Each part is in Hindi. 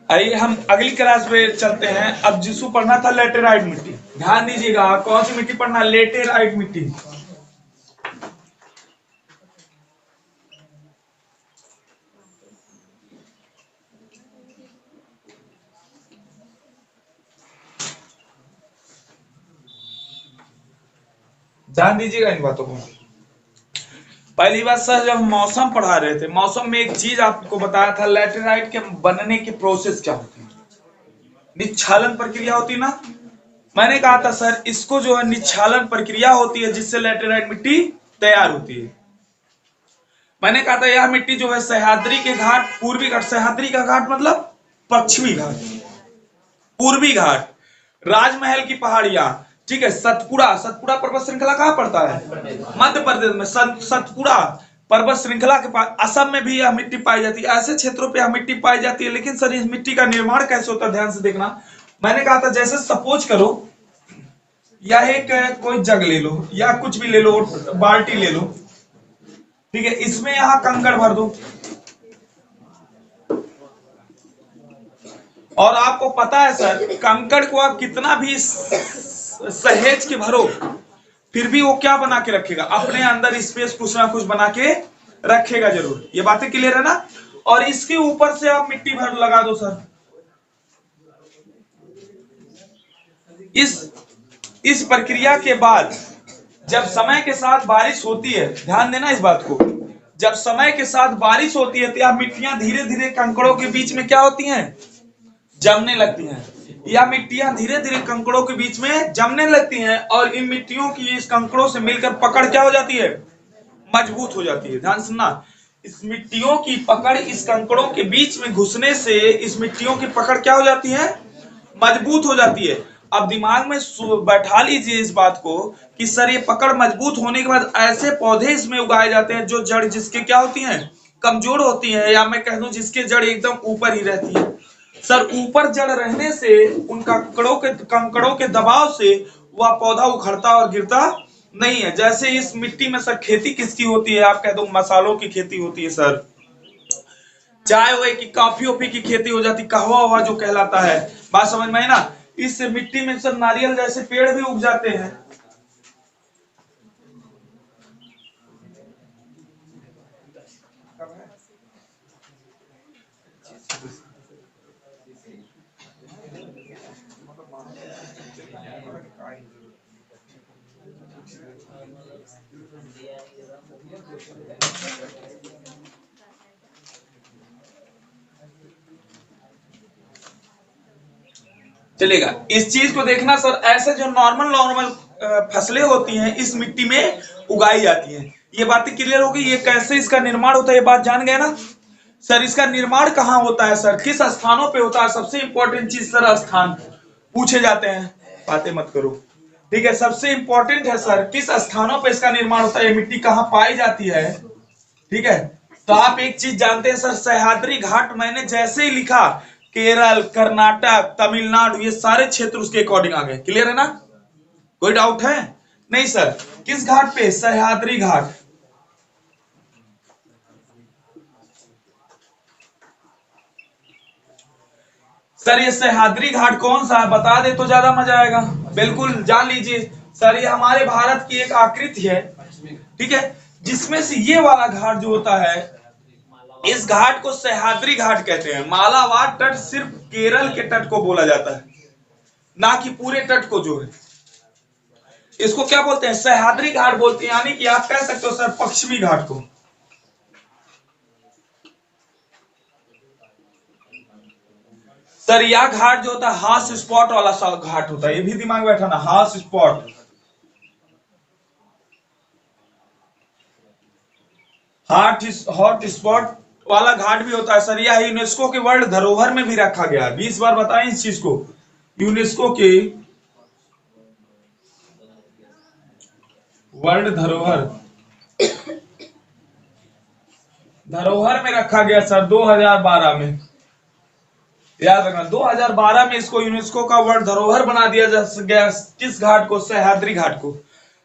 आइए हम अगली क्लास में चलते हैं। अब जिसको पढ़ना था लेटेराइट मिट्टी, ध्यान दीजिएगा कौन सी मिट्टी पढ़ना, लेटेराइट मिट्टी। ध्यान दीजिएगा इन बातों को। पहली बात सर, जब मौसम पढ़ा रहे थे, मौसम में एक चीज आपको बताया था, लेटेराइट के बनने की प्रोसेस क्या होती है, निच्छालन प्रक्रिया होती है ना। मैंने कहा था सर इसको जो है निच्छालन प्रक्रिया होती है जिससे लेटेराइट मिट्टी तैयार होती है। मैंने कहा था यह मिट्टी जो है सह्याद्री के घाट, पूर्वी घाट, सह्याद्री का घाट मतलब पश्चिमी घाट, पूर्वी घाट, राजमहल की पहाड़ियां, ठीक है, सतपुड़ा, सतपुड़ा पर्वत श्रृंखला कहां पड़ता है, मध्य प्रदेश में। सतपुड़ा पर्वत श्रृंखला के पास असम में भी यह मिट्टी पाई जाती है, ऐसे क्षेत्रों पे यह मिट्टी पाई जाती है। लेकिन सर इस मिट्टी का निर्माण कैसे होता है, ध्यान से देखना। मैंने कहा था जैसे सपोज करो यह एक कोई जग ले लो या कुछ भी ले लो, बाल्टी ले लो, ठीक है, इसमें यहां कंकड़ भर दो, और आपको पता है सर कंकड़ को आप कितना भी सहेज के भरो फिर भी वो क्या बना के रखेगा, अपने अंदर स्पेस कुछ ना कुछ बना के रखेगा जरूर। ये बातें क्लियर है ना। और इसके ऊपर से आप मिट्टी भर लगा दो सर। इस प्रक्रिया के बाद जब समय के साथ बारिश होती है, ध्यान देना इस बात को, जब समय के साथ बारिश होती है तो यह मिट्टियां धीरे धीरे कंकड़ों के बीच में क्या होती हैं, जमने लगती हैं। या मिट्टियां धीरे धीरे कंकड़ों के बीच में जमने लगती हैं और इन मिट्टियों की इस कंकड़ों से मिलकर पकड़ क्या हो जाती है, मजबूत हो जाती है। ध्यान सुनना, इस मिट्टियों की पकड़ इस कंकड़ों के बीच में घुसने से इस मिट्टियों की पकड़ क्या हो जाती है, मजबूत हो जाती है। अब दिमाग में बैठा लीजिए इस बात को कि सर ये पकड़ मजबूत होने के बाद ऐसे पौधे इसमें उगाए जाते हैं जो जड़ जिसके क्या होती हैं, कमजोर होती हैं, या मैं कह दूं जिसके जड़ एकदम ऊपर ही रहती है। सर ऊपर जड़ रहने से उन कंकड़ों के दबाव से वह पौधा उखड़ता और गिरता नहीं है। जैसे इस मिट्टी में सर खेती किसकी होती है, आप कह दो मसालों की खेती होती है सर, चाय वाय की, कॉफी ओफी की खेती हो जाती, कहवा वहा जो कहलाता है। बात समझ में आई ना। इस मिट्टी में सर नारियल जैसे पेड़ भी उग जाते हैं। चलेगा, इस चीज को देखना सर, ऐसे जो नॉर्मल नॉर्मल फसलें होती हैं इस मिट्टी में उगाई जाती हैं। ये बातें क्लियर होगी, ये कैसे इसका निर्माण होता है ये बात जान गए ना। सर इसका निर्माण कहाँ होता है सर, किस स्थानों पे होता है, सबसे इंपॉर्टेंट चीज सर स्थान पूछे जाते हैं, बातें मत करो, ठीक है। सबसे इंपॉर्टेंट है सर किस स्थानों पे इसका निर्माण होता है, ये मिट्टी कहाँ पाई जाती है, ठीक है। तो आप एक चीज जानते हैं सर, सह्याद्री घाट मैंने जैसे ही लिखा केरल, कर्नाटक, तमिलनाडु, ये सारे क्षेत्र उसके अकॉर्डिंग आ गए। क्लियर है ना, कोई डाउट है नहीं सर। किस घाट पे, सह्याद्री घाट। सर ये सह्याद्री घाट कौन सा है बता दे तो ज्यादा मजा आएगा। बिल्कुल जान लीजिए सर, ये हमारे भारत की एक आकृति है, ठीक है, जिसमें से ये वाला घाट जो होता है, इस घाट को सह्याद्री घाट कहते हैं। मालाबार तट सिर्फ केरल के तट को बोला जाता है, ना कि पूरे तट को जो है। इसको क्या बोलते हैं, सह्याद्री घाट बोलते हैं, यानी कि आप कह सकते हो सर पश्चिमी घाट को। सर यह घाट जो होता है हॉट स्पॉट वाला घाट होता है, ये भी दिमाग में बैठा ना, हॉट स्पॉट, हॉट स्पॉट वाला घाट भी होता है सर। यह यूनेस्को के वर्ल्ड धरोहर में भी रखा गया है। 20 बार बताएं इस चीज को, यूनेस्को के वर्ल्ड धरोहर में रखा गया सर 2012 में। याद रखना 2012 में इसको यूनेस्को का वर्ल्ड धरोहर बना दिया गया। किस घाट को, सह्याद्री घाट को।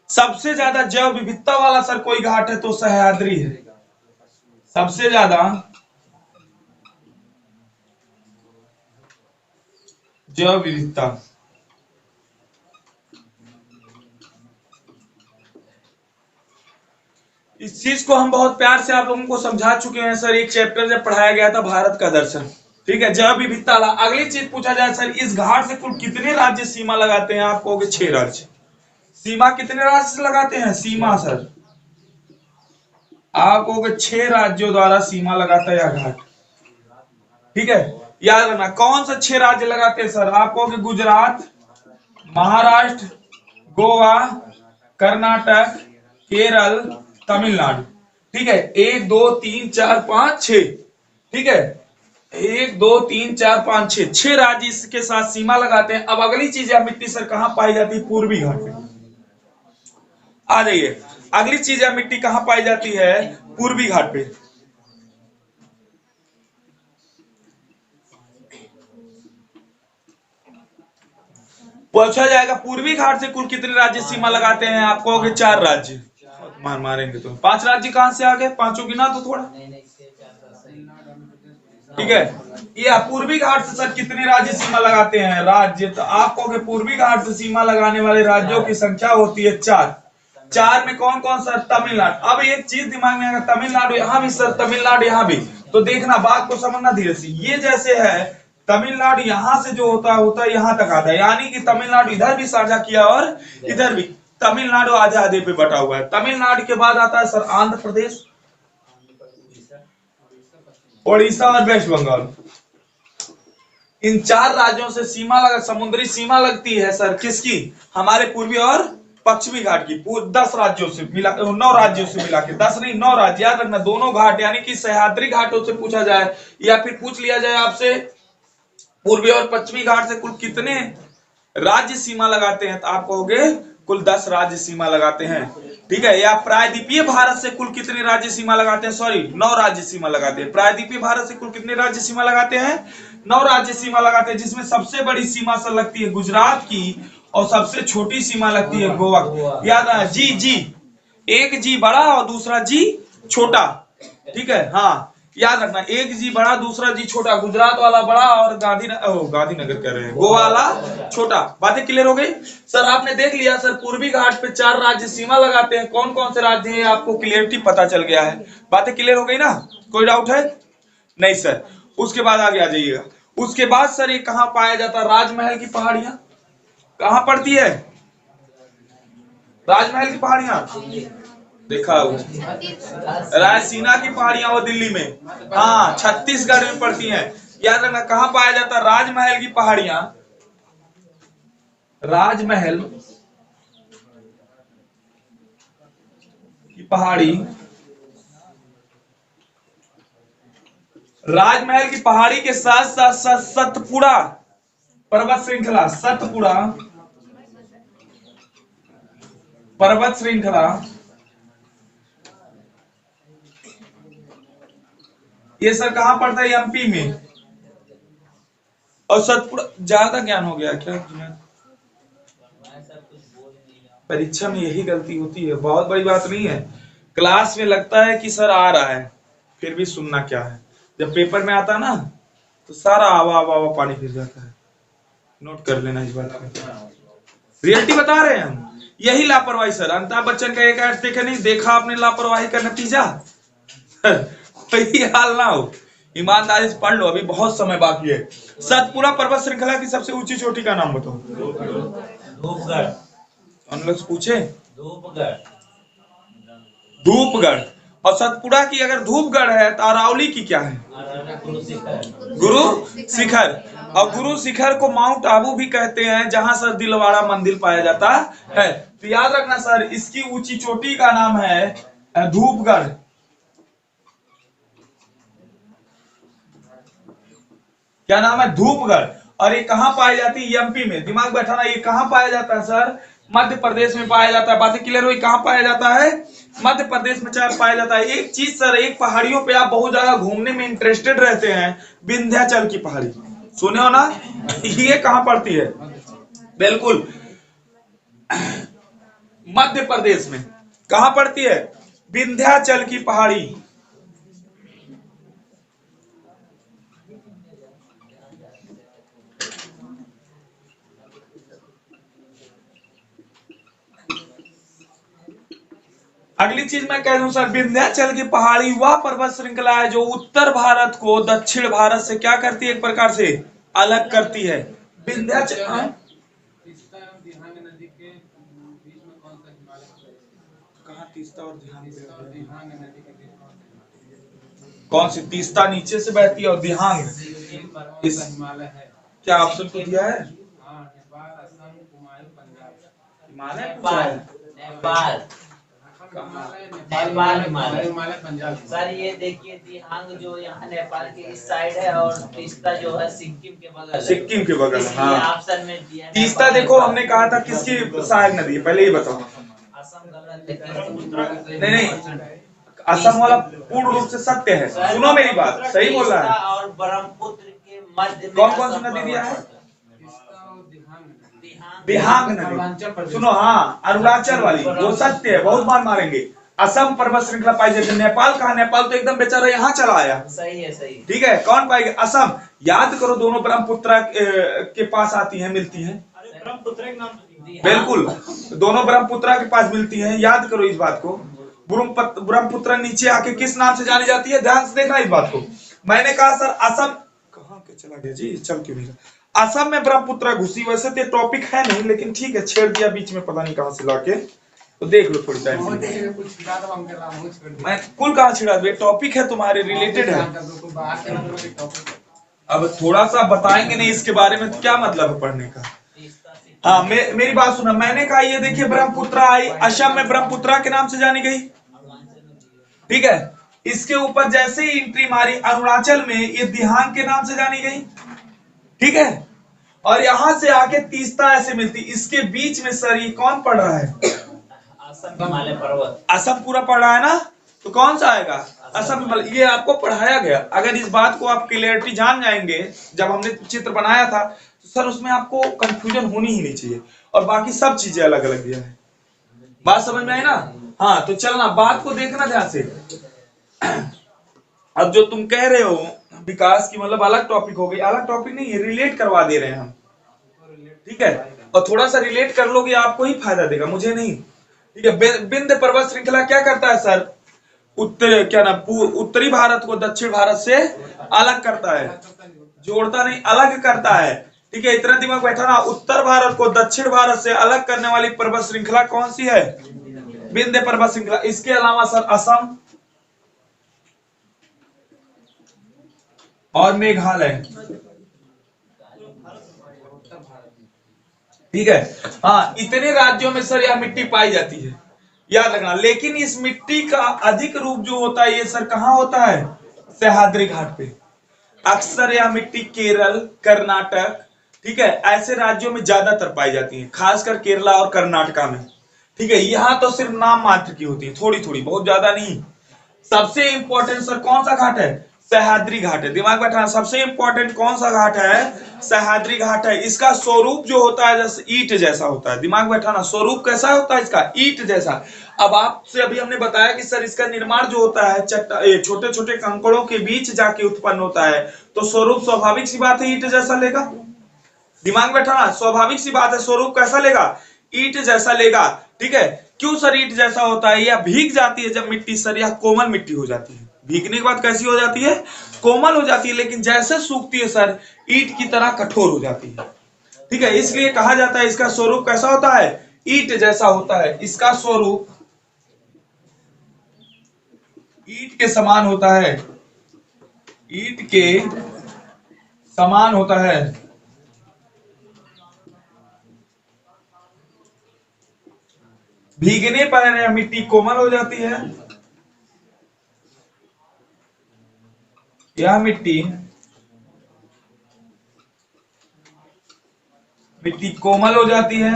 सबसे ज्यादा जैव विविधता वाला सर कोई घाट है तो सह्याद्री है, सबसे ज्यादा जैव विविधता। इस चीज को हम बहुत प्यार से आप लोगों को समझा चुके हैं सर, एक चैप्टर जब पढ़ाया गया था भारत का दर्शन। ठीक है, जैव विविधता। अगली चीज पूछा जाए सर, इस घाट से कुल कितने राज्य सीमा लगाते हैं? आप कहोगे 6 राज्य। सीमा कितने राज्य से लगाते हैं? सीमा सर आप कहोगे 6 राज्यों द्वारा सीमा लगाता है यह घाट। ठीक है, याद रखना कौन सा 6 राज्य लगाते हैं सर? आप कहोगे गुजरात, महाराष्ट्र, गोवा, कर्नाटक, केरल, तमिलनाडु। ठीक है, 1 2 3 4 5 6। ठीक है, 1 2 3 4 5 6, 6 राज्य इसके साथ सीमा लगाते हैं। अब अगली चीज है मिट्टी सर कहां पाई जाती है? पूर्वी घाट पे। आ जाइए, अगली चीज है मिट्टी कहां पाई जाती है? पूर्वी घाट पे। पूछा जाएगा पूर्वी घाट से कुल कितने राज्य सीमा लगाते हैं? आप कहोगे 4 राज्य। मारेंगे तो 5 राज्य कहां से आ गए? पांचों गिना तो थोड़ा। ठीक है, ये पूर्वी घाट से सर कितने राज्य सीमा लगाते हैं? राज्य। तो आप कहोगे पूर्वी घाट से सीमा लगाने वाले राज्यों की संख्या होती है 4। 4 में कौन कौन सर? तमिलनाडु। अब एक चीज दिमाग में आएगा, तमिलनाडु यहां भी सर, तमिलनाडु यहां भी। तो देखना, बात को समझना धीरे से। ये जैसे है तमिलनाडु यहां से जो होता है यहां तक आता है, यानी कि तमिलनाडु इधर भी साझा किया और इधर भी। तमिलनाडु आधे आधे पे बटा हुआ है। तमिलनाडु के बाद आता है सर आंध्र प्रदेश, उड़ीसा और वेस्ट बंगाल। इन 4 राज्यों से सीमा लगा, समुद्री सीमा लगती है सर किसकी? हमारे पूर्वी और पश्चिमी घाट की। 10 राज्यों से मिला, 9 राज्यों से मिला के, 10 नहीं 9 राज्य। याद रखना दोनों घाट, यानी कि सह्याद्री घाटों से पूछा जाए या फिर पूछ लिया जाए आपसे पूर्वी और पश्चिमी घाट से कुल कितने राज्य सीमा लगाते हैं, तो आप कहोगे कुल 10 राज्य सीमा लगाते हैं। ठीक है, या प्रायद्वीपीय भारत से कुल कितने राज्य सीमा लगाते हैं? सॉरी, 9 राज्य सीमा लगाते हैं। प्रायद्वीपीय भारत से कुल कितने राज्य सीमा लगाते हैं? 9 राज्य सीमा लगाते हैं, जिसमें सबसे बड़ी सीमा सर लगती है गुजरात की और सबसे छोटी सीमा लगती है गोवा। याद है जी जी, एक जी बड़ा और दूसरा जी छोटा। ठीक है, हाँ याद रखना, एक जी बड़ा दूसरा जी छोटा। गुजरात वाला बड़ा और गांधीनगर कह रहे हैं, गोवा वाला छोटा। बातें क्लियर हो गई सर? आपने देख लिया सर, पूर्वी घाट पे 4 राज्य सीमा लगाते हैं। कौन कौन से राज्य हैं आपको क्लियरिटी पता चल गया है? बातें क्लियर हो गई ना? कोई डाउट है? नहीं सर। उसके बाद आगे आ जाइएगा। उसके बाद सर ये कहां पाया जाता है? राजमहल की पहाड़ियां कहां पड़ती है? राजमहल की पहाड़ियां देखा रायसीना की पहाड़ियां वो दिल्ली में, हाँ छत्तीसगढ़ में पड़ती हैं। याद रखना कहां पाया जाता है? राजमहल की पहाड़ियां, राजमहल की पहाड़ी, राजमहल की पहाड़ी के साथ साथ सतपुड़ा पर्वत श्रृंखला, सतपुड़ा पर्वत श्रृंखला, ये सर कहां पड़ता है? एमपी में। और सतपुड़ा, ज्यादा ज्ञान हो गया क्या? परीक्षा में यही गलती होती है, बहुत बड़ी बात नहीं है। क्लास में लगता है कि सर आ रहा है, फिर भी सुनना क्या है। जब पेपर में आता ना तो सारा आवा आवा आवा पानी फिर जाता है। नोट कर लेना इस बात को, रियलिटी बता रहे हैं हम। यही लापरवाही सर, अमिताभ बच्चन का एक ऐड देखे नहीं, देखा आपने लापरवाही का नतीजा। वही हाल ना हो, ईमानदारी से पढ़ लो, अभी बहुत समय बाकी है। सतपुड़ा पर्वत श्रृंखला की सबसे ऊंची चोटी का नाम बताओ। धूपगढ़। हम लोग पूछे धूपगढ़, धूपगढ़। और सतपुड़ा की अगर धूपगढ़ है तो अरावली की क्या है? गुरु शिखर। और गुरु शिखर को माउंट आबू भी कहते हैं, जहां सर दिलवाड़ा मंदिर पाया जाता है। तो याद रखना सर, इसकी ऊंची चोटी का नाम है धूपगढ़। क्या नाम है? धूपगढ़। और ये कहां पाई जाती है? एमपी में। दिमाग बैठाना, ये कहां पाया जाता है सर? मध्य प्रदेश में पाया जाता है। बातें क्लियर हुई? कहां पाया जाता है? मध्य प्रदेश में चार पाया जाता है। एक चीज सर, एक पहाड़ियों पे आप बहुत ज्यादा घूमने में इंटरेस्टेड रहते हैं, विंध्याचल की पहाड़ी सुने हो ना? ये कहां पड़ती है? बिल्कुल मध्य प्रदेश में। कहां पड़ती है? विंध्याचल की पहाड़ी। अगली चीज मैं कह दूं सर, विंध्याचल की पहाड़ी वह पर्वत श्रृंखला है जो उत्तर भारत को दक्षिण भारत से क्या करती है, एक प्रकार से अलग करती है। विंध्याचल कहाँ तीस्ता और दिहांग कौन सी? तीस्ता नीचे से बहती है और दिहांग इस क्या ऑप्शन को दिया है? हिमालय नेपाल नेपाल हिमालय पंजाब। सर ये देखिए दिहांग जो यहाँ नेपाल के इस साइड है और तीस्ता जो है सिक्किम के बगल है। सिक्किम के बगल, हाँ। ऑप्शन में दिया तीस्ता देखो हमने कहा था किसकी सहायक नदी है, पहले ही बताओ। असम गलत है। नहीं असम वाला पूर्ण रूप से सत्य है, सुनो मेरी बात, सही बोल रहा है। और ब्रह्मपुत्र के मध्य में कौन कौन सी नदी दिया है? दिहांग नदी, सुनो, हाँ अरुणाचल वाली वो सत्य है, बहुत बार मारेंगे। असम पर्वत श्रृंखला पाई जाती है। नेपाल कहा? नेपाल तो एकदम बेचारा यहाँ चला आया। सही है, सही। ठीक है, कौन पाएगा? असम। याद करो दोनों ब्रह्मपुत्र के पास आती हैं, मिलती हैं। ब्रह्मपुत्र एक नाम बिल्कुल, दोनों ब्रह्मपुत्र के पास मिलती हैं, याद करो इस बात को। ब्रह्मपुत्र नीचे आके किस नाम से जानी जाती है? ध्यान से देखना इस बात को। मैंने कहा सर असम कहाँ के चला गया जी, चल क्यों नहीं रहा? असम में ब्रह्मपुत्र घुसी, वैसे तो टॉपिक है नहीं, लेकिन ठीक है छेड़ दिया बीच में, पता नहीं कहां से लाके, तो देख लो थोड़ी टाइम। मैं कुल कहां छिड़ा दे, टॉपिक है तुम्हारे रिलेटेड है। अब थोड़ा सा बताएंगे नहीं इसके बारे में तो क्या मतलब है पढ़ने का। हाँ मेरी बात सुना, मैंने कहा ये देखिए ब्रह्मपुत्र आई, असम में ब्रह्मपुत्र के नाम से जानी गई, ठीक है। इसके ऊपर जैसे ही एंट्री मारी अरुणाचल में, ये दिहांग के नाम से जानी गई, ठीक है। और यहां से आके तीस्ता ऐसे मिलती, इसके बीच में सर ये कौन पढ़ रहा है? असम हिमालय पर्वत। असम पूरा पढ़ रहा है ना, तो कौन सा आएगा? असम। ये आपको पढ़ाया गया, अगर इस बात को आप क्लियरिटी जान जाएंगे, जब हमने चित्र बनाया था तो सर उसमें आपको कंफ्यूजन होनी ही नहीं चाहिए, और बाकी सब चीजें अलग अलग दिया है। बात समझ में आई ना? हाँ तो चलना, बात को देखना ध्यान से। अब जो तुम कह रहे हो विकास की, मतलब अलग टॉपिक हो गई, अलग टॉपिक नहीं है, रिलेट करवा दे रहे हैं हम, ठीक है। और थोड़ा सा रिलेट कर लोगे आपको ही फायदा देगा, मुझे नहीं, ठीक है। विंध्य पर्वत श्रृंखला क्या करता है सर? उत्तरी भारत को दक्षिण भारत से अलग करता है, जोड़ता नहीं, अलग करता है, ठीक है। इतना दिमाग बैठा ना, उत्तर भारत को दक्षिण भारत से अलग करने वाली पर्वत श्रृंखला कौन सी है? विंध्य पर्वत श्रृंखला। इसके अलावा सर असम और मेघालय, ठीक है। हाँ इतने राज्यों में सर यह मिट्टी पाई जाती है, याद रखना। लेकिन इस मिट्टी का अधिक रूप जो होता है ये सर कहाँ होता है? सह्याद्री घाट पे। अक्सर यह मिट्टी केरल, कर्नाटक, ठीक है, ऐसे राज्यों में ज्यादातर पाई जाती है, खासकर केरला और कर्नाटका में, ठीक है। यहाँ तो सिर्फ नाम मात्र की होती है, थोड़ी थोड़ी, बहुत ज्यादा नहीं। सबसे इंपॉर्टेंट सर कौन सा घाट है? सह्याद्री घाट है, दिमाग बैठाना। सबसे इंपॉर्टेंट कौन सा घाट है? सह्याद्री घाट है। इसका स्वरूप जो होता है जैसे ईंट जैसा होता है, दिमाग बैठाना। स्वरूप कैसा होता है इसका? ईंट जैसा। अब आपसे अभी हमने बताया कि सर इसका निर्माण जो होता है छोटे छोटे कंकड़ों के बीच जाके उत्पन्न होता है, तो स्वरूप स्वाभाविक सी बात है ईंट जैसा लेगा, दिमाग बैठाना। स्वाभाविक सी बात है, स्वरूप कैसा लेगा? ईंट जैसा लेगा, ठीक है। क्यों सर ईंट जैसा होता है? यह भीग जाती है जब मिट्टी सर, यह कोमल मिट्टी हो जाती है, भीगने के बाद कैसी हो जाती है? कोमल हो जाती है, लेकिन जैसे सूखती है सर ईंट की तरह कठोर हो जाती है, ठीक है। इसलिए कहा जाता है इसका स्वरूप कैसा होता है? ईंट जैसा होता है। इसका स्वरूप ईंट के समान होता है, ईंट के समान होता है। भीगने पर यह मिट्टी कोमल हो जाती है, यह मिट्टी कोमल हो जाती है,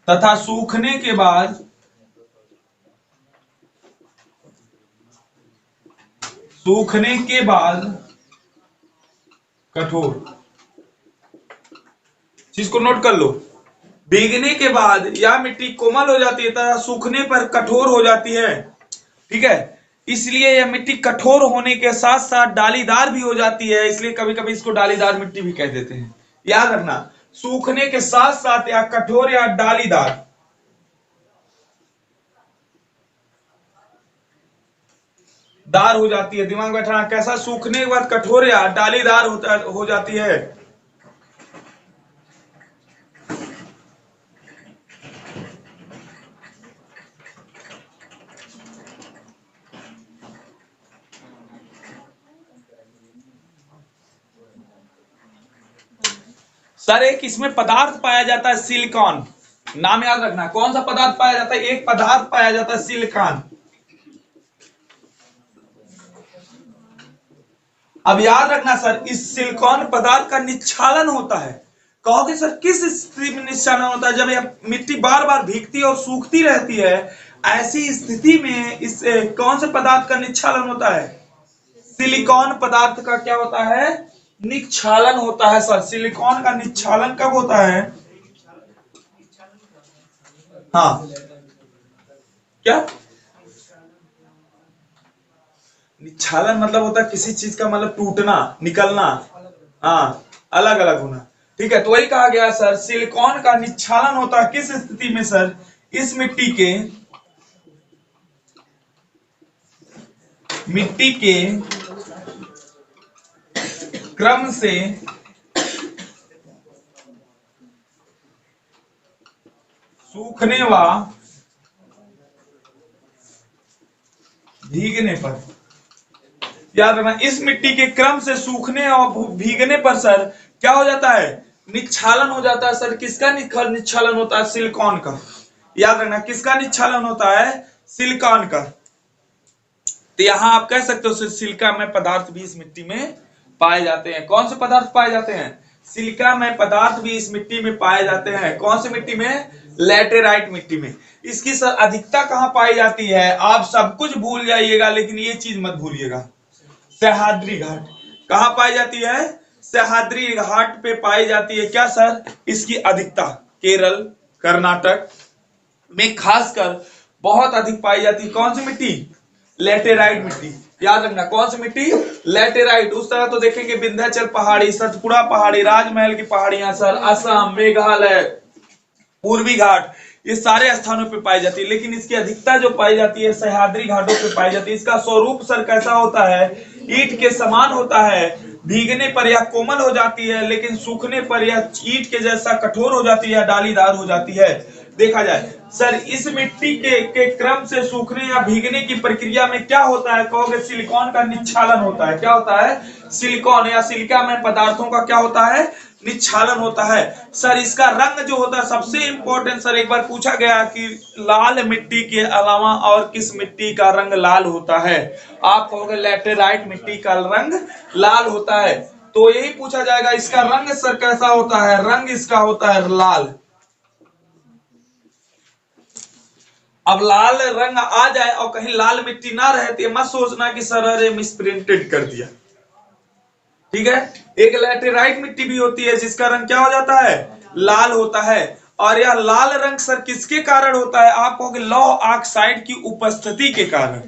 तथा सूखने के बाद कठोर। चीज को नोट कर लो, भीगने के बाद यह मिट्टी कोमल हो जाती है तथा सूखने पर कठोर हो जाती है, ठीक है। इसलिए यह मिट्टी कठोर होने के साथ साथ डालीदार भी हो जाती है, इसलिए कभी कभी इसको डालीदार मिट्टी भी कह देते हैं। याद रखना, सूखने के साथ साथ या कठोर या डालीदार। दार हो जाती है, दिमाग बैठाना कैसा, सूखने के बाद कठोर या डालीदार हो जाती है। सर एक इसमें पदार्थ पाया जाता है सिलिकॉन, नाम याद रखना, कौन सा पदार्थ पाया जाता है, एक पदार्थ पाया जाता है सिलिकॉन। अब याद रखना सर, इस सिलिकॉन पदार्थ का निच्छालन होता है। कहोगे सर किस स्थिति में निच्छालन होता है, जब यह मिट्टी बार बार भीगती और सूखती रहती है, ऐसी स्थिति में इस कौन से पदार्थ का निच्छालन होता है, सिलिकॉन पदार्थ का क्या होता है, निच्छालन होता है। सर सिलिकॉन का निच्छालन कब होता है, हाँ क्या, निच्छालन मतलब होता है किसी चीज का मतलब टूटना, निकलना, हाँ अलग अलग होना, ठीक है। तो वही कहा गया सर, सिलिकॉन का निच्छालन होता है किस स्थिति में सर, इस मिट्टी के क्रम से सूखने व भीगने पर। याद रखना, इस मिट्टी के क्रम से सूखने और भीगने पर सर क्या हो जाता है, निच्छालन हो जाता है। सर किसका निच्छालन होता है, सिलिकॉन का। याद रखना किसका निच्छालन होता है, सिलिकॉन का। तो यहां आप कह सकते हो सिलिका में पदार्थ भी इस मिट्टी में पाए जाते हैं। कौन से पदार्थ पाए जाते हैं, सिलिका में पदार्थ भी इस मिट्टी में पाए जाते हैं। कौन सी मिट्टी में, लैटेराइट मिट्टी में। इसकी सर अधिकता कहां पाई जाती है, आप सब कुछ भूल जाइएगा लेकिन ये चीज मत भूलिएगा, सह्याद्री घाट। कहां पाई जाती है, सह्याद्री घाट पे पाई जाती है। क्या सर, इसकी अधिकता केरल कर्नाटक में खासकर बहुत अधिक पाई जाती है। कौन सी मिट्टी, लैटेराइट मिट्टी। याद रखना कौन सी मिट्टी, लैटेराइट। उस तरह तो देखेंगे विंध्याचल पहाड़ी, सतपुड़ा पहाड़ी, राजमहल की पहाड़ियां सर, असम, मेघालय, पूर्वी घाट, ये सारे स्थानों पे पाई जाती है। लेकिन इसकी अधिकता जो पाई जाती है सह्याद्री घाटों पे पाई जाती है। इसका स्वरूप सर कैसा होता है, ईंट के समान होता है। भीगने पर यह कोमल हो जाती है लेकिन सूखने पर यह ईंट के जैसा कठोर हो जाती है, डालीदार हो जाती है। देखा जाए सर, इस मिट्टी के क्रम से सूखने या भीगने की प्रक्रिया में क्या होता है, कहोगे सिलिकॉन का निच्छालन होता है। क्या होता है, सिलिकॉन या सिलिका में पदार्थों का क्या होता है, निच्छालन होता है। सर इसका रंग जो होता है, सबसे इंपॉर्टेंट सर एक बार पूछा गया कि लाल मिट्टी के अलावा और किस मिट्टी का रंग लाल होता है। आप कहोगे लैटेराइट मिट्टी का रंग लाल होता है। तो यही पूछा जाएगा इसका रंग सर कैसा होता है, रंग इसका होता है लाल। अब लाल रंग आ जाए और कहीं लाल मिट्टी ना रहे तो मत सोचना कि सर अरे मिसप्रिंटेड कर दिया, ठीक है। एक लैटेराइट मिट्टी भी होती है जिसका रंग क्या हो जाता है, लाल होता है। और यह लाल रंग सर किसके कारण होता है, आप कहोगे लौह ऑक्साइड की उपस्थिति के कारण।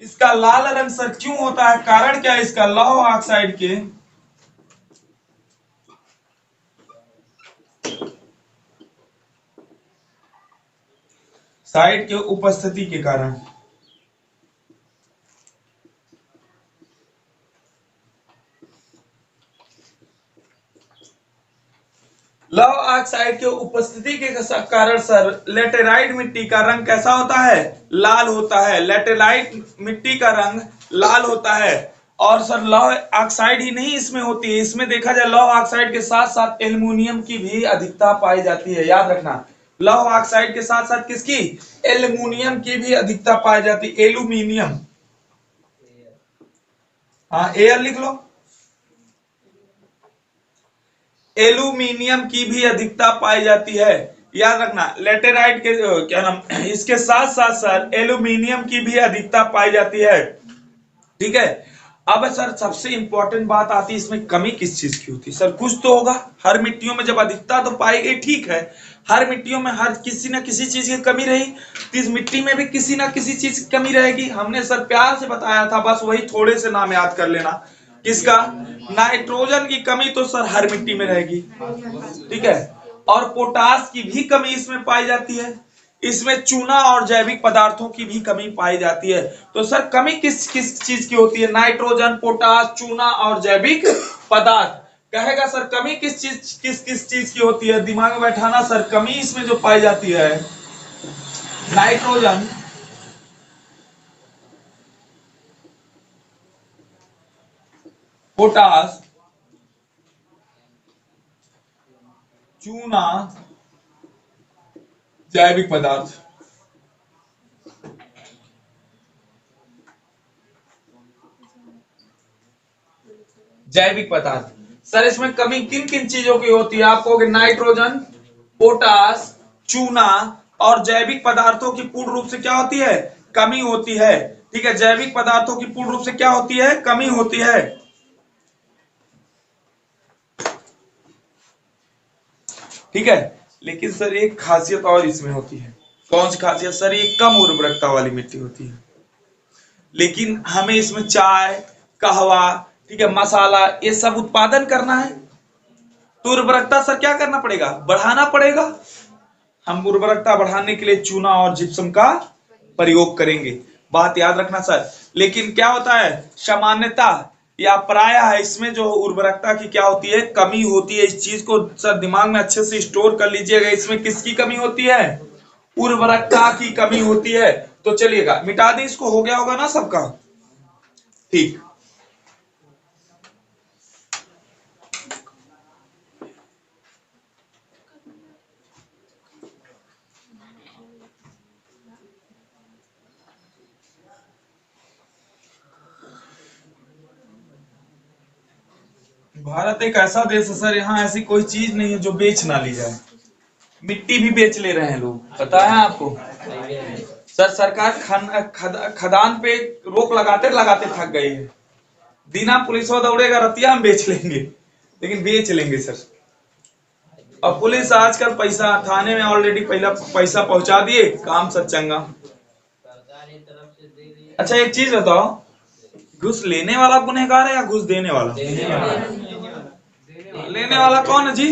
इसका लाल रंग सर क्यों होता है, कारण क्या है इसका, लौह ऑक्साइड के साइड के उपस्थिति के कारण। लौह ऑक्साइड के उपस्थिति के कारण सर लैटेराइट मिट्टी का रंग कैसा होता है, लाल होता है। लैटेराइट मिट्टी का रंग लाल होता है। और सर लौह ऑक्साइड ही नहीं इसमें होती है, इसमें देखा जाए लौह ऑक्साइड के साथ साथ एल्युमिनियम की भी अधिकता पाई जाती है। याद रखना लौह ऑक्साइड के साथ साथ किसकी, एल्युमिनियम की भी अधिकता पाई जाती है। एल्यूमिनियम, हाँ एयर लिख लो। एल्यूमिनियम की भी अधिकता पाई जाती है। याद रखना लैटेराइट के क्या नाम, इसके साथ साथ सर एल्यूमिनियम की भी अधिकता पाई जाती है, ठीक है। अब सर सबसे इंपॉर्टेंट बात आती है, इसमें कमी किस चीज की होती है? सर कुछ तो होगा, हर मिट्टियों में जब अधिकता तो पाई गई, ठीक है, हर मिट्टियों में हर किसी ना किसी चीज की कमी रही, तो इस मिट्टी में भी किसी ना किसी चीज की कमी रहेगी। हमने सर प्यार से बताया था, बस वही थोड़े से नाम याद कर लेना। किसका? नाइट्रोजन की कमी तो सर हर मिट्टी में रहेगी, ठीक है, और पोटास की भी कमी इसमें पाई जाती है, इसमें चूना और जैविक पदार्थों की भी कमी पाई जाती है। तो सर कमी किस किस चीज की होती है? नाइट्रोजन, पोटास, चूना और जैविक पदार्थ। कहेगा सर कमी किस चीज की होती है? दिमाग में बैठाना सर, कमी इसमें जो पाई जाती है, नाइट्रोजन, पोटास, चूना, जैविक पदार्थ। जैविक पदार्थ सर, इसमें कमी किन किन चीजों की होती है? आप कहोगे नाइट्रोजन, पोटास, चूना और जैविक पदार्थों की पूर्ण रूप से क्या होती है? कमी होती है, ठीक है। जैविक पदार्थों की पूर्ण रूप से क्या होती है? कमी होती है, ठीक है। लेकिन सर एक खासियत और इसमें होती है। कौन सी खासियत सर? ये कम उर्वरकता वाली मिट्टी होती है, लेकिन हमें इसमें चाय, कहवा, ठीक है, मसाला, ये सब उत्पादन करना है, तो उर्वरकता सर क्या करना पड़ेगा? बढ़ाना पड़ेगा। हम उर्वरकता बढ़ाने के लिए चूना और जिप्सम का प्रयोग करेंगे, बात याद रखना सर। लेकिन क्या होता है, सामान्यता या प्रायः इसमें जो उर्वरकता की क्या होती है? कमी होती है। इस चीज को सर दिमाग में अच्छे से स्टोर कर लीजिएगा। इसमें किसकी कमी होती है? उर्वरकता की कमी होती है। तो चलिएगा मिटा दें इसको, हो गया होगा ना सबका? ठीक। भारत एक ऐसा देश है सर, यहाँ ऐसी कोई चीज नहीं है जो बेच ना ली जाए। मिट्टी भी बेच ले रहे हैं लोग, पता है आपको? सर सरकार खदान पे रोक लगाते लगाते थक गई है। दीना पुलिस वो दौड़ेगा, रतिया हम बेच लेंगे, लेकिन बेच लेंगे सर। और पुलिस आजकल पैसा थाने में ऑलरेडी पहला पैसा पहुंचा दिए, काम सर चंगा। अच्छा एक चीज बताओ, घूस लेने वाला गुनहगार है या घूस देने वाला? लेने वाला कौन है जी?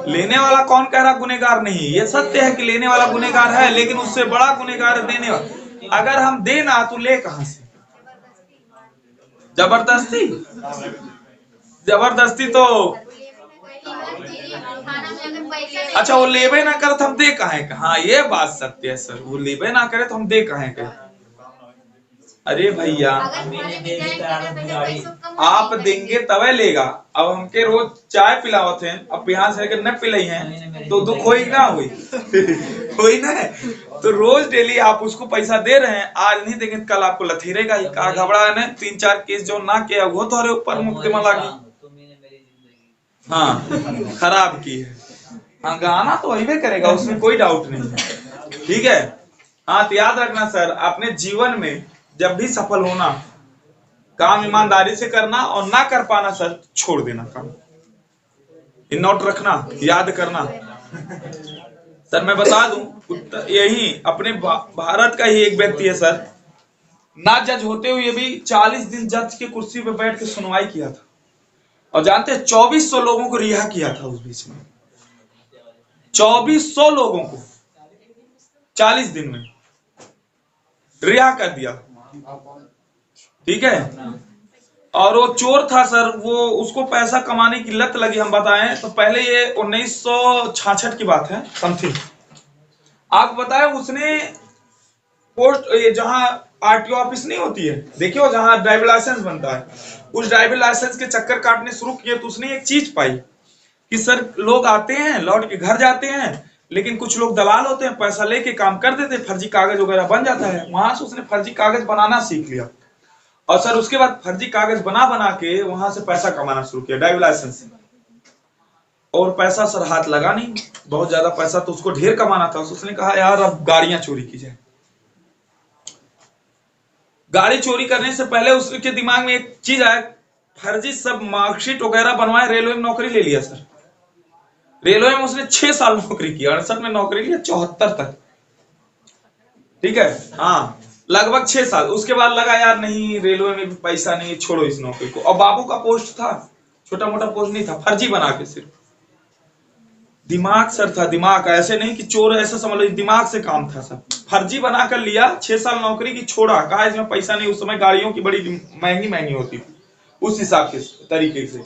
लेने वाला कौन कह रहा गुनहगार नहीं? ये सत्य है कि लेने वाला गुनहगार है, लेकिन उससे बड़ा गुनहगार है देने वाला। अगर हम देना तो ले कहां से? जबरदस्ती? जबरदस्ती तो अच्छा, वो लेबे ना करे तो हम दे कहां? हाँ ये बात सत्य है सर, वो लेबे ना करे तो हम दे कहां? अरे भैया आप देंगे तवे लेगा। अब हमके रोज चाय पिलावत हैं, अब बिहान से न पिलाई हैं तो दुख होई ना हुई होई ना। तो रोज डेली आप उसको पैसा दे रहे हैं, आज नहीं देंगे कल आपको लथेरेगा ही। का घबरा है? 3-4 केस जो ना किया वो तो ऊपर मुकदमा लागी। हाँ खराब की है, हाँ गाना तो वही करेगा, उसमें कोई डाउट नहीं है, ठीक है। हाँ तो याद रखना सर, अपने जीवन में जब भी सफल होना, काम ईमानदारी से करना, और ना कर पाना सर छोड़ देना काम। इन नोट रखना, याद करना। सर मैं बता दूं, यही अपने भारत का ही एक व्यक्ति है सर, ना जज होते हुए भी 40 दिन जज की कुर्सी पे बैठ के सुनवाई किया था, और जानते हैं 2400 लोगों को रिहा किया था उस बीच में। 2400 लोगों को 40 दिन में रिहा कर दिया, ठीक है। और वो चोर था सर, वो उसको पैसा कमाने की लत लगी। हम बताएं तो पहले ये 1966 की बात है समथिंग। आप बताएं उसने पोस्ट, ये जहां आरटीओ ऑफिस नहीं होती है, देखियो जहां ड्राइविंग लाइसेंस बनता है, उस ड्राइविंग लाइसेंस के चक्कर काटने शुरू किए, तो उसने एक चीज पाई कि सर लोग आते हैं, लौट के घर जाते हैं, लेकिन कुछ लोग दलाल होते हैं, पैसा लेके काम कर देते, फर्जी कागज वगैरह बन जाता है। वहां से उसने फर्जी कागज बनाना सीख लिया, और सर उसके बाद फर्जी कागज बना बना के वहां से पैसा कमाना शुरू किया ड्राइविंग लाइसेंस से। और पैसा सर हाथ लगा नहीं, बहुत ज्यादा पैसा तो उसको ढेर कमाना था। उसने कहा यार अब गाड़ियां चोरी की जाए। गाड़ी चोरी करने से पहले उसके दिमाग में एक चीज आया, फर्जी सब मार्कशीट वगैरह बनवाए, रेलवे में नौकरी ले लिया सर। रेलवे में उसने 6 साल नौकरी की, 68 में नौकरी लिया, 74 तक, ठीक है, हाँ लगभग 6 साल। उसके बाद लगा यार नहीं, रेलवे में भी पैसा नहीं, छोड़ो इस नौकरी को। और बाबू का पोस्ट था, छोटा मोटा पोस्ट नहीं था, फर्जी बना के, सिर्फ दिमाग सर था, दिमाग, ऐसे नहीं कि चोर, ऐसा समझ लो, दिमाग से काम था सब। फर्जी बना कर लिया, 6 साल नौकरी की, छोड़ा, कहा इसमें पैसा नहीं। उस समय गाड़ियों की बड़ी महंगी महंगी होती थी, उस हिसाब के तरीके से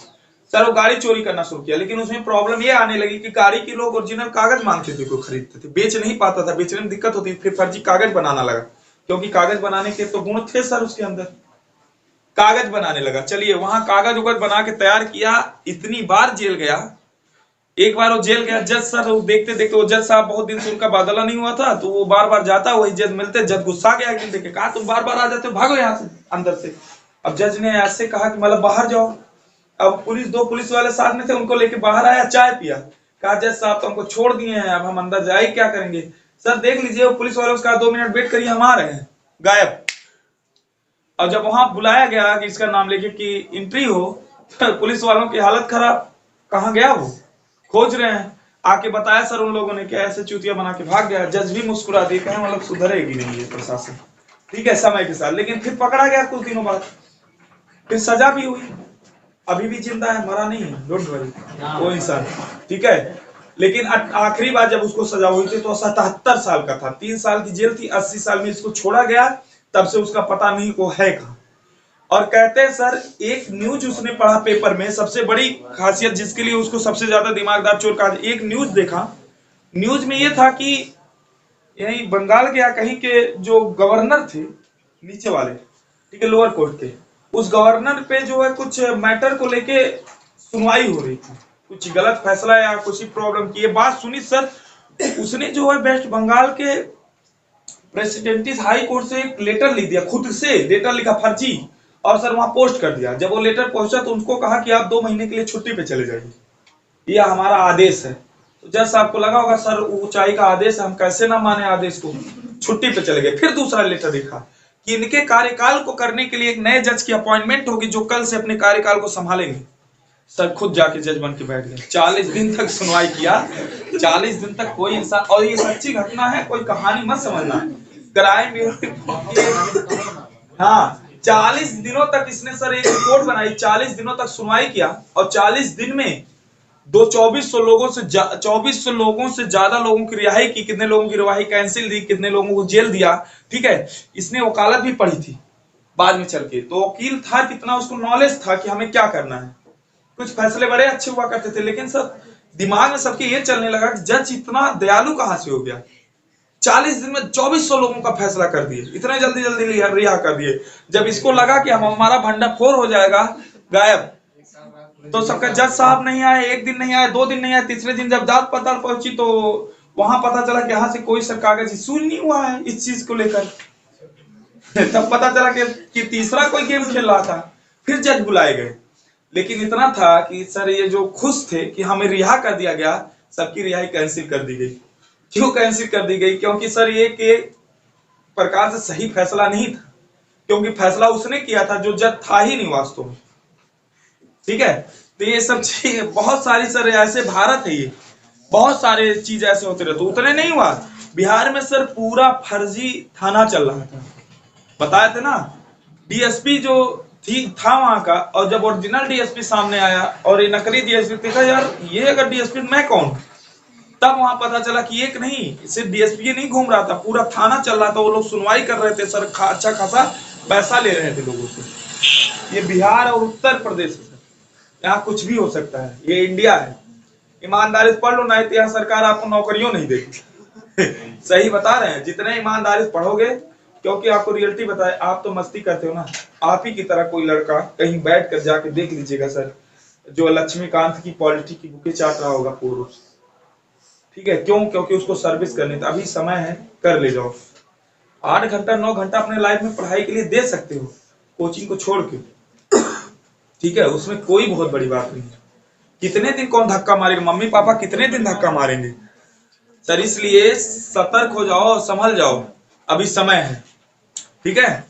सर वो गाड़ी चोरी करना शुरू किया। लेकिन उसमें प्रॉब्लम ये आने लगी कि गाड़ी के लोग ओरिजिनल कागज मांगते थे, कोई खरीदते थे, बेच नहीं पाता था, बेचने में दिक्कत होती थी, फिर फर्जी कागज बनाना लगा, क्योंकि कागज बनाने के तो गुण थे सर उसके अंदर, कागज बनाने लगा। चलिए वहां कागज उगज बना के तैयार किया, इतनी बार जेल गया। एक बार वो जेल गया, जज सर वो देखते देखते, वो जज साहब बहुत दिन से उनका बादला नहीं हुआ था, तो वो बार बार जाता, वही जज मिलते, जज गुस्सा गया एक दिन देखे, कहा तुम बार बार आ जाते हो, भागो यहाँ से अंदर से। अब जज ने ऐसे कहा कि मतलब बाहर जाओ। अब पुलिस, 2 पुलिस वाले साथ में थे, उनको लेके बाहर आया, चाय पिया, कहा जज साहब तो हमको छोड़ दिए हैं, अब हम अंदर जाए क्या करेंगे। सर देख लीजिए, वो पुलिस वाले उसका 2 मिनट वेट करिए, हम आ रहे हैं, गायब। और जब वहां बुलाया गया कि इसका नाम लेके कि एंट्री हो, तो पुलिस वालों की हालत खराब, कहाँ गया वो, खोज रहे हैं। आके बताया सर उन लोगों ने कि ऐसे चूतिया बना के भाग गया। जज भी मुस्कुरा दिए, कहे मतलब सुधरेगी नहीं ये प्रशासन, ठीक है, समय के साथ। लेकिन फिर पकड़ा गया कुछ दिनों बाद, फिर सजा भी हुई, अभी भी जिंदा है, मरा नहीं है, डोंट वरी वो इंसान, ठीक है। लेकिन आखिरी बार जब उसको सजा हुई थी तो 77 साल का था, 3 साल की जेल थी, 80 साल में इसको छोड़ा गया, तब से उसका पता नहीं वो है कहाँ। और कहते हैं सर, एक न्यूज उसने पढ़ा पेपर में, सबसे बड़ी खासियत जिसके लिए उसको सबसे ज्यादा दिमागदार चोर कहा, एक न्यूज देखा, न्यूज में ये था कि यही बंगाल के या कहीं के जो गवर्नर थे नीचे वाले, ठीक है, लोअर कोर्ट के, उस गवर्नर पे जो है कुछ मैटर को लेके सुनवाई हो रही थी, कुछ गलत फैसला या कुछ ही प्रॉब्लम की। ये बात सुनी सर, उसने जो है वेस्ट बंगाल के प्रेसिडेंट हाई कोर्ट से एक लेटर लिख दिया, खुद से लेटर लिखा फर्जी, और सर वहां पोस्ट कर दिया। जब वो लेटर पहुंचा तो उनको कहा कि आप 2 महीने के लिए छुट्टी पे चले जाइए, ये हमारा आदेश है। तो जज साहब को लगा होगा सर ऊंचाई का आदेश है, हम कैसे ना माने आदेश को, छुट्टी पे चले गए। फिर दूसरा लेटर लिखा कि इनके कार्यकाल को करने के लिए एक नए जज की अपॉइंटमेंट होगी जो कल से अपने कार्यकाल को संभालेंगे। सर खुद जाके जज बन के बैठ गए, 40 दिन तक सुनवाई किया, 40 दिन तक कोई इंसान, और ये सच्ची घटना है, कोई कहानी मत समझना, क्राइम, हाँ 40 दिनों तक इसने सर एक रिपोर्ट बनाई, 40 दिनों तक सुनवाई किया, और 40 दिन में 2400 लोगों से ज्यादा लोगों की रिहाई की। कितने लोगों की रिहाई कैंसिल दी, कितने लोगों को जेल दिया, ठीक है। इसने वकालत भी पढ़ी थी बाद में चल के, तो वकील था, कितना उसको नॉलेज था कि हमें क्या करना है। कुछ फैसले बड़े अच्छे हुआ करते थे, लेकिन सर दिमाग में सबके ये चलने लगा कि जज इतना दयालु कहां से हो गया, 40 दिन में 2400 लोगों का फैसला कर दिए, इतने जल्दी जल्दी रिहा कर दिए। जब इसको लगा कि हमारा भंडाफोड़ हो जाएगा, गायब। तो सबका जज साहब नहीं आए, 1 दिन नहीं आए, 2 दिन नहीं आए, तीसरे दिन जब जांच पड़ताल पहुंची तो वहां पता चला कि यहाँ से कोई सर कागज इशू नहीं हुआ है इस चीज को लेकर। तब पता चला कि तीसरा कोई गेम खेल रहा था। फिर जज बुलाए गए, लेकिन इतना था कि सर ये जो खुश थे कि हमें रिहा कर दिया गया, सबकी रिहाई कैंसिल कर दी गई। क्यों कैंसिल कर दी गई? क्योंकि सर ये के प्रकार से सही फैसला नहीं था, क्योंकि फैसला उसने किया था जो जज था ही नहीं वास्तव में, ठीक है। तो ये सब चीज बहुत सारी सर ऐसे, भारत है ये, बहुत सारे चीज ऐसे होते रहते। उतने नहीं हुआ, बिहार में सर पूरा फर्जी थाना चल रहा था, बताए थे ना, डीएसपी जो था वहां का, और जब ओरिजिनल डीएसपी सामने आया और ये नकली डीएसपी देखा, यार ये अगर डीएसपी मैं कौन, तब वहां पता चला कि एक नहीं, सिर्फ डीएसपी नहीं घूम रहा था, पूरा थाना चल रहा था, वो लोग सुनवाई कर रहे थे सर, अच्छा खासा पैसा ले रहे थे लोगों से। ये बिहार और उत्तर प्रदेश है सर, यहाँ कुछ भी हो सकता है, ये इंडिया है। ईमानदारी से पढ़ लो, नहीं तो यहाँ सरकार आपको नौकरियों नहीं देगी। सही बता रहे हैं, जितने ईमानदारी से पढ़ोगे, क्योंकि आपको रियलिटी बताए, आप तो मस्ती करते हो ना, आप ही की तरह कोई लड़का कहीं बैठ कर जाके देख लीजिएगा सर, जो लक्ष्मीकांत की पॉलिटी की बुकें चाट रहा होगा पूर्व, ठीक है। क्यों? क्योंकि उसको सर्विस करनी था, अभी समय है, कर ले जाओ। 8 घंटा 9 घंटा अपने लाइफ में पढ़ाई के लिए दे सकते हो, कोचिंग को छोड़ के, ठीक है, उसमें कोई बहुत बड़ी बात नहीं है। कितने दिन कौन धक्का मारेगा, मम्मी पापा कितने दिन धक्का मारेंगे सर, इसलिए सतर्क हो जाओ, संभल जाओ, अभी समय है, ठीक है।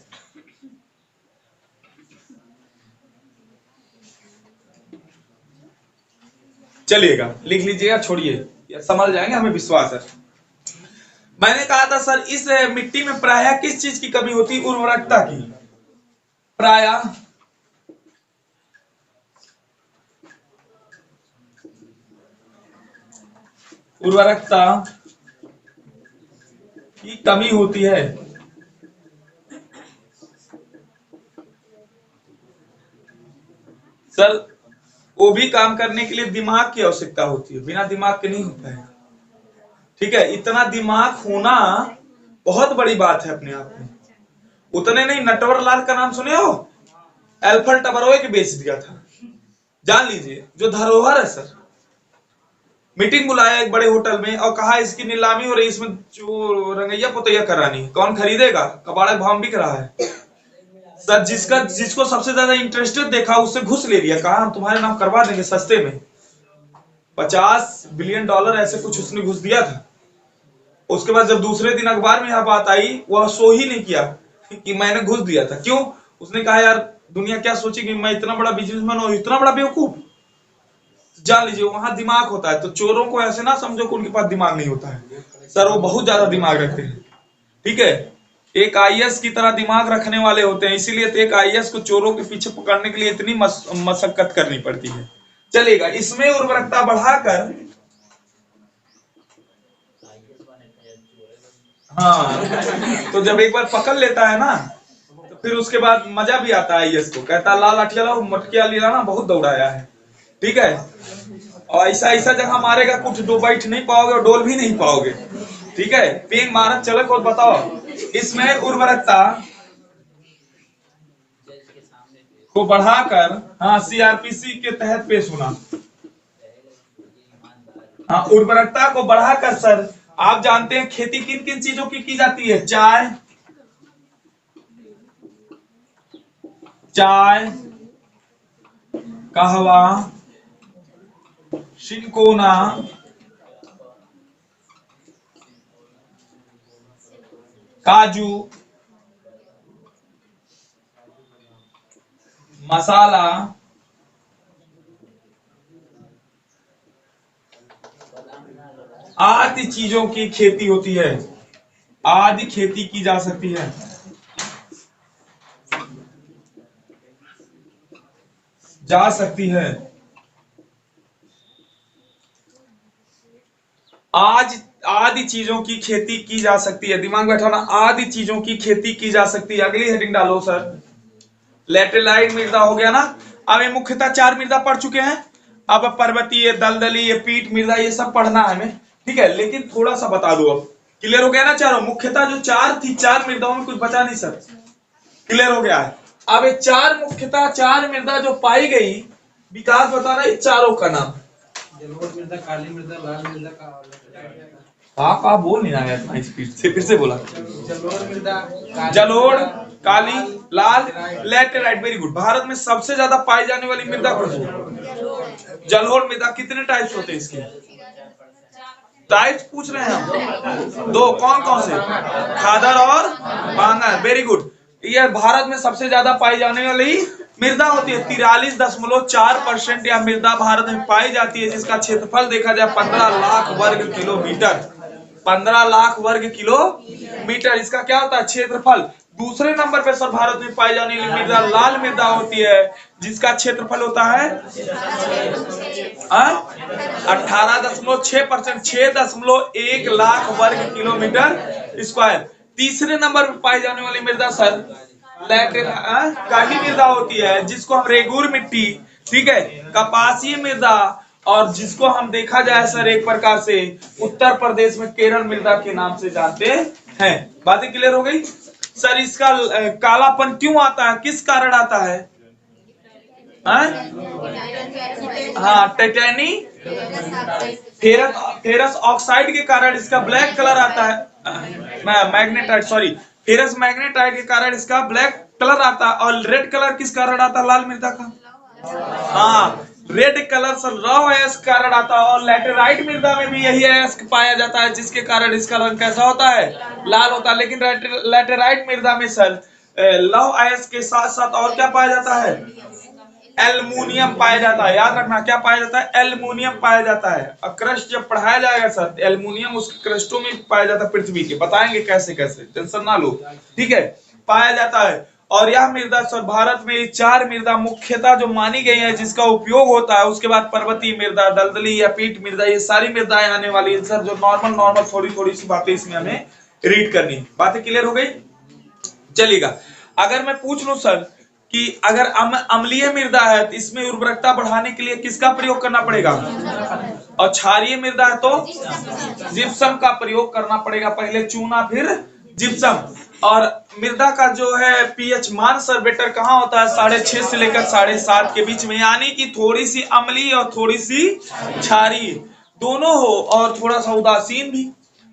चलिएगा, लिख लीजिएगा, छोड़िए, समझ जाएंगे, हमें विश्वास है। मैंने कहा था सर इस मिट्टी में प्रायः किस चीज की कमी होती है? उर्वरकता की। प्रायः उर्वरकता की कमी होती है। सर वो भी काम करने के लिए दिमाग की आवश्यकता होती है, बिना दिमाग के नहीं होता है। ठीक है, इतना दिमाग होना बहुत बड़ी बात है अपने आप में। उतने नहीं, नटवर लाल का नाम सुने हो? एल्फल टवरवे के बेच दिया था, जान लीजिए, जो धरोहर है सर। मीटिंग बुलाया एक बड़े होटल में और कहा इसकी नीलामी हो रही, इसमें जो रंगैया पुतैया करानी, कौन खरीदेगा? कबाड़ा भाव बिक रहा है सर। जिसको सबसे ज्यादा इंटरेस्टेड देखा उससे घुस ले लिया, कहा हम तुम्हारे नाम करवा देंगे सस्ते में। $50 बिलियन ऐसे कुछ उसने घुस दिया था। उसके बाद जब दूसरे दिन अखबार में यह बात आई, वह सो ही नहीं किया कि मैंने घुस दिया था। क्यों? उसने कहा यार दुनिया क्या सोचेगी, मैं इतना बड़ा बिजनेसमैन और इतना बड़ा बेवकूफ। जान लीजिए वहां दिमाग होता है, तो चोरों को ऐसे ना समझो कि उनके पास दिमाग नहीं होता है सर, वो बहुत ज्यादा दिमाग रखते हैं। ठीक है, एक आईएएस की तरह दिमाग रखने वाले होते हैं, इसीलिए तो एक आईएएस को चोरों के पीछे पकड़ने के लिए इतनी मशक्कत करनी पड़ती है। चलेगा, इसमें उर्वरकता बढ़ाकर, हाँ, तो जब एक बार पकड़ लेता है ना तो फिर उसके बाद मजा भी आता है आईएएस को, कहता है लाल अठिया लाओ, मटकिया लीला ना, बहुत दौड़ाया है। ठीक है, और ऐसा ऐसा जगह मारेगा कुछ दो बैठ नहीं पाओगे और डोल भी नहीं पाओगे। ठीक है, पेन मारक चलक और बताओ इसमें उर्वरकता को बढ़ाकर, हाँ, सीआरपीसी के तहत पेश होना। हाँ, उर्वरकता को बढ़ाकर सर आप जानते हैं खेती किन किन चीजों की जाती है? चाय, कहवा, सिनकोना, काजू, मसाला, आदि चीजों की खेती होती है, आदि खेती की जा सकती है। जा सकती है। आज आदि चीजों की खेती की जा सकती है, दिमाग बैठाना, आदि चीजों की खेती की जा सकती है। अगली हेडिंग डालो सर, लैटेराइट मृदा हो गया ना। अब ये मुख्यतः 4 मृदा पढ़ चुके हैं, अब पर्वतीय, दलदली, पीठ मृदा, ये सब पढ़ना है हमें। ठीक है, लेकिन थोड़ा सा बता दो, अब क्लियर हो गया ना? चारों मुख्यतः जो 4 थी, 4 मृदाओं में कुछ बचा नहीं सर, क्लियर हो गया है। अब ये 4 मुख्यतः 4 मृदा जो पाई गई, विकास बता रहा है चारों का नाम। जलोढ़ मृदा, काली मृदा, लाल मृदा का। आप बोल नहीं रहा है स्पीड से, फिर से बोला। जलोढ़ मृदा, जलोढ़, काली, लाल, लैटेराइट। Very good. भारत में सबसे ज्यादा पाई जाने वाली मृदा कौन सी है? जलोढ़ मृदा। कितने टाइप्स होते हैं इसके? टाइप्स पूछ रहे हैं हम, 2। कौन कौन से? खादर और बांगर। Very good. ये भारत में सबसे ज्यादा पाई जाने वाली मृदा होती है। 43.4% यह मृदा भारत में पाई जाती है, जिसका क्षेत्रफल देखा जाए 15 लाख वर्ग किलोमीटर। 15 लाख वर्ग किलोमीटर इसका क्या होता है? क्षेत्रफल। दूसरे नंबर पे सर भारत में पाई जाने वाली मृदा लाल मृदा होती है, जिसका क्षेत्रफल होता है 18.6%, 6.1 लाख वर्ग किलोमीटर स्क्वायर। तीसरे नंबर पर पाई जाने वाली मृदा सर काली मृदा होती है, जिसको हम रेगूर मिट्टी, ठीक है, कपासीय मृदा, और जिसको हम देखा जाए सर एक प्रकार से उत्तर प्रदेश में केरल मृदा के नाम से जानते हैं। बातें क्लियर हो गई सर? इसका कालापन क्यों आता है, किस कारण आता है? हाँ, टाइटेनी फेरस ऑक्साइड के कारण इसका ब्लैक कलर आता है। मैग्नेटाइट, सॉरी, फेरस मैग्नेटाइट के कारण इसका ब्लैक कलर आता है। और रेड कलर किस कारण आता है लाल मृदा का? हाँ, रेड कलर सर रॉ अयस्क कारण आता है। और लैटेराइट मृदा में भी यही अयस्क पाया जाता है, जिसके कारण इसका रंग कैसा होता है? लाल होता है। लेकिन लैटेराइट मृदा में सर लौह अयस्क के साथ साथ और क्या पाया जाता है? एल्युमिनियम पाया जाता है। याद रखना क्या पाया जाता है, एल्युमिनियम पाया जाता है। और क्रस्ट जब पढ़ाया जाएगा सर, एल्युमिनियम उसके क्रस्टों में पाया जाता है पृथ्वी के, बताएंगे कैसे कैसे, टेंशन ना लो, ठीक है, पाया जाता है। और यह मृदा सर भारत में 4 मृदा मुख्यतः जो मानी गई है जिसका उपयोग होता है, उसके बाद पर्वतीय मृदा, दलदली या पीठ मृदा, ये सारी मृदाएं आने वाली है सर। जो नॉर्मल थोड़ी थोड़ी सी बातें इसमें हमें रीड करनी। बातें क्लियर हो गई, चलेगा। अगर मैं पूछ लूं सर कि अगर अम्लीय मृदा है तो इसमें उर्वरकता बढ़ाने के लिए किसका प्रयोग करना पड़ेगा, और क्षारीय मृदा है तो जिप्सम का प्रयोग करना पड़ेगा, पहले चूना फिर जिप्सम। और मृदा का जो है पीएच मान सर बेटर कहाँ होता है, 6.5 से लेकर 7.5 के बीच में, यानी कि थोड़ी सी अम्लीय और थोड़ी सी क्षारीय दोनों हो, और थोड़ा सा उदासीन भी,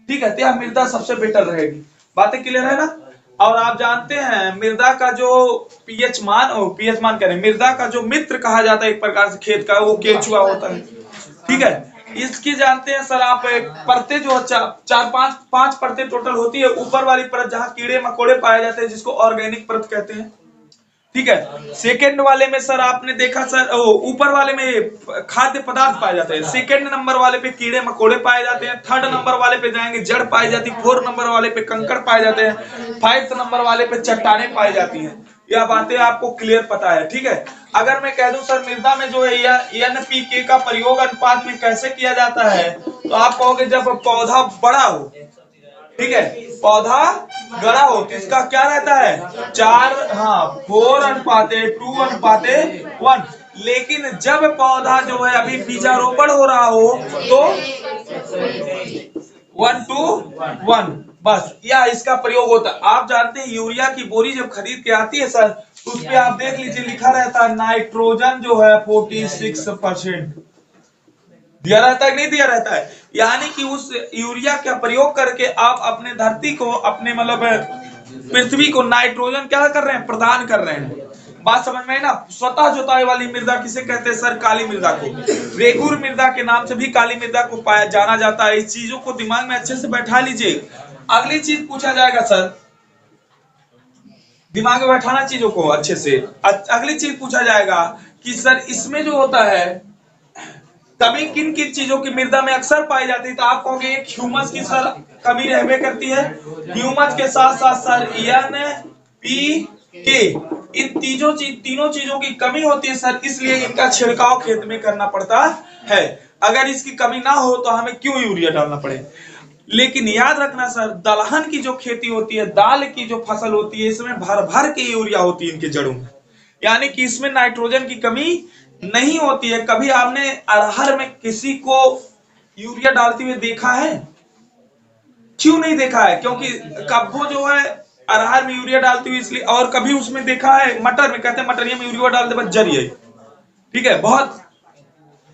ठीक है, तो यह मृदा सबसे बेटर रहेगी। बातें क्लियर है ना। और आप जानते हैं मृदा का जो पीएच मान करें, मृदा का जो मित्र कहा जाता है एक प्रकार से खेत का, वो केचुआ होता है, ठीक है। इसकी जानते हैं सर आप, परतें जो 4-5 परतें टोटल होती है। ऊपर वाली परत जहां कीड़े मकोड़े पाए जाते हैं जिसको ऑर्गेनिक परत कहते हैं, ठीक है। सेकंड वाले में सर आपने देखा सर, ऊपर वाले में खाद्य पदार्थ पाए जाते हैं, सेकंड नंबर वाले पे कीड़े मकोड़े पाए जाते हैं, थर्ड नंबर वाले पे जाएंगे जड़ पाई जाती है, 4 नंबर वाले पे कंकड़ पाए जाते हैं, 5 नंबर वाले पे चट्टानें पाई जाती हैं। यह बातें आपको क्लियर पता है, ठीक है। अगर मैं कह दूं सर मृदा में जो है एनपीके का प्रयोग अनुपात में कैसे किया जाता है, तो आप कहोगे जब पौधा बड़ा हो, ठीक है, पौधा गड़ा हो तो इसका क्या रहता है 4:2:1। लेकिन जब पौधा जो है अभी बीजारोपण हो रहा हो तो 1:1, बस यह इसका प्रयोग होता है। आप जानते हैं यूरिया की बोरी जब खरीद के आती है सर, तो उस पे आप देख लीजिए लिखा रहता है नाइट्रोजन जो है 46% दिया रहता है, नहीं दिया रहता है। यानी कि उस यूरिया का प्रयोग करके आप अपने धरती को, अपने मतलब पृथ्वी को नाइट्रोजन क्या कर रहे हैं, प्रदान कर रहे हैं। बात समझ में है ना। स्वतः जुताई वाली मृदा किसे कहते हैं सर, काली मृदा को। रेगुर मृदा के नाम से भी काली मृदा को पाया जाना जाता है। इस चीजों को दिमाग में अच्छे से बैठा लीजिए। अगली चीज पूछा जाएगा सर, दिमाग में बैठाना चीजों को अच्छे से। अगली चीज पूछा जाएगा कि सर इसमें जो होता है कमी किन किन चीजों की मृदा में अक्सर पाई जाती है, तो आप कहोगे एक ह्यूमस की सर कमी रहबे करती है, ह्यूमस के साथ साथ सर NPK, इन तीनों चीजों की कमी होती है सर, इसलिए इनका छिड़काव खेत में करना पड़ता है। अगर इसकी कमी ना हो तो हमें क्यों यूरिया डालना पड़े। लेकिन याद रखना सर, दलहन की जो खेती होती है, दाल की जो फसल होती है, इसमें भर भर के यूरिया होती है इनके जड़ों में, यानी कि इसमें नाइट्रोजन की कमी नहीं होती है। कभी आपने अरहर में किसी को यूरिया डालते हुए देखा है? क्यों नहीं देखा है? क्योंकि कब्बो जो है अरहर में यूरिया डालते हुए इसलिए, और कभी उसमें देखा है मटर में, कहते हैं मटरिया में यूरिया डाल दे बस जरिए, ठीक है, बहुत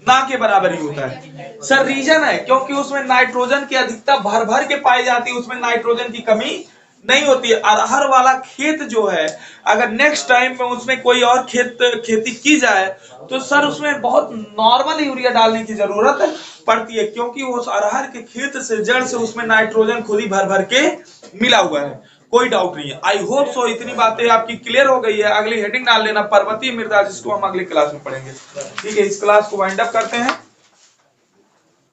ना के बराबर ही होता है सर। रीजन है क्योंकि उसमें नाइट्रोजन की अधिकता भर भर के पाई जाती है, उसमें नाइट्रोजन की कमी नहीं होती है। अरहर वाला खेत जो है, अगर नेक्स्ट टाइम में उसमें कोई और खेती की जाए तो सर उसमें बहुत नॉर्मल यूरिया डालने की जरूरत पड़ती है, क्योंकि उस अरहर के खेत से जड़ से उसमें नाइट्रोजन खुद ही भर भर के मिला हुआ है। कोई डाउट नहीं है। आई होप सो इतनी बातें आपकी क्लियर हो गई है। अगली हेडिंग डाल लेना पर्वतीय मृदा, जिसको हम अगली क्लास में पढ़ेंगे। ठीक है, इस क्लास को वाइंड अप करते हैं।